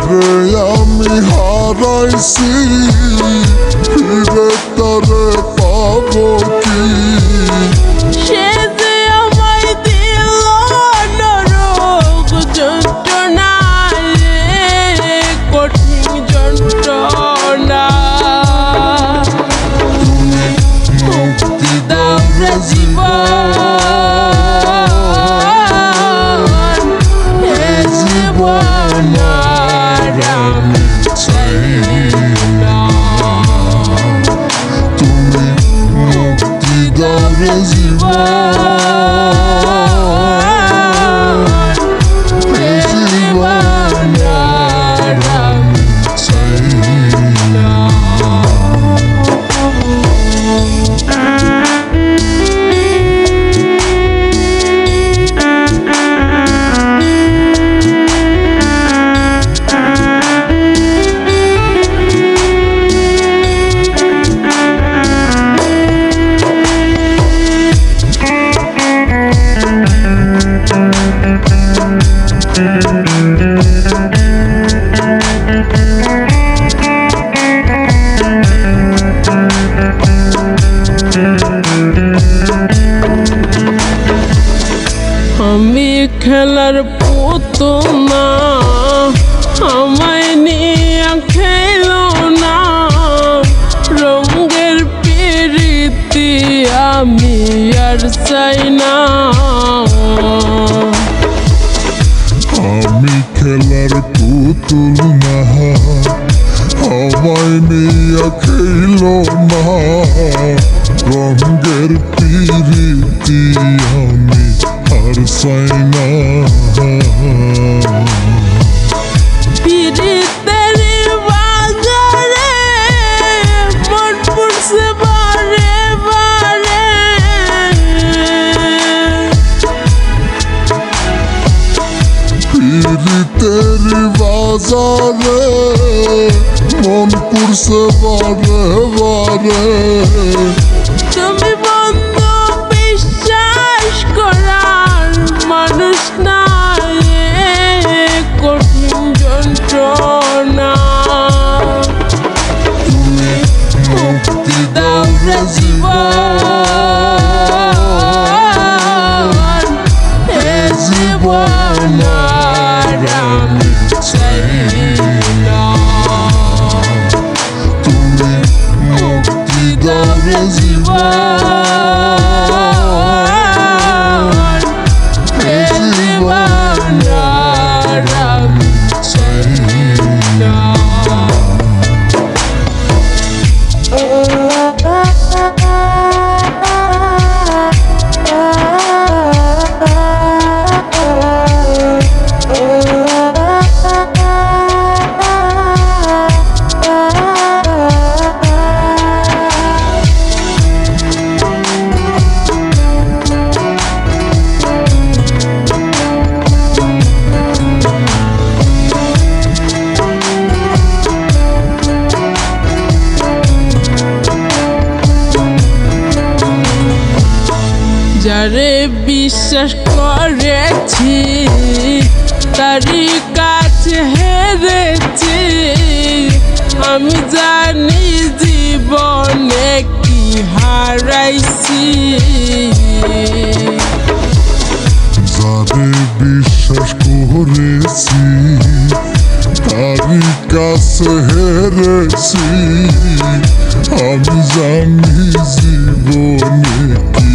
যারে আমি হারাইছি ফিরে তারে পাবো কি? সে যে আমায় দিল নরক যন্ত্রণা রে, কঠিন যন্ত্রণা। মুক্তি দাও রে জীবন, এ জীবন আর আমি চাই না। তুমি মুক্তি দাও রে জীবন, এ জীবন আর আমি চাই না। আমি খেলার পুতুল না, আমায় নিয়ে খেলো না, রঙের প্রীতি আমি আর চাই না। আমি খেলার পুতুল না, আমায় নিয়ে খেলো না, রঙের প্রীতি আমি আর চাই না। প্রীতের বাজারে মন পড়ছে বারে বারে, প্রীতের বাজারে মন পুরছে বারে বারে। তুমি বন্ধু বিশ্বাস করার মানুষ না, এ কঠিন যন্ত্রণা। তুমি মুক্তি দাও রে জীবন, এ জীবন আর আমি চাই না। তুমি মুক্তি দাও রে জীবন, এ জীবন আর আমি চাই না। যারে বিশ্বাস করেছি তারই কাছে হেরেছি, আমি জানি জীবনে কি হারাইছি। যারে বিশ্বাস করেছি তারই কাছে হেরেছি, আমি জানি জীবনে কি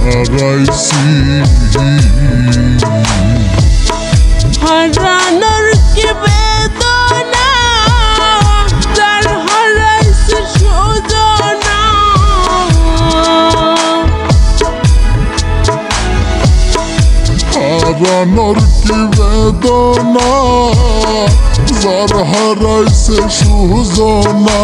হারাইছি। হারানোর কি বেদনা, যার হারাইছে সুজনা। হারানোর কি বেদনা, যার হারাইছে সুজনা।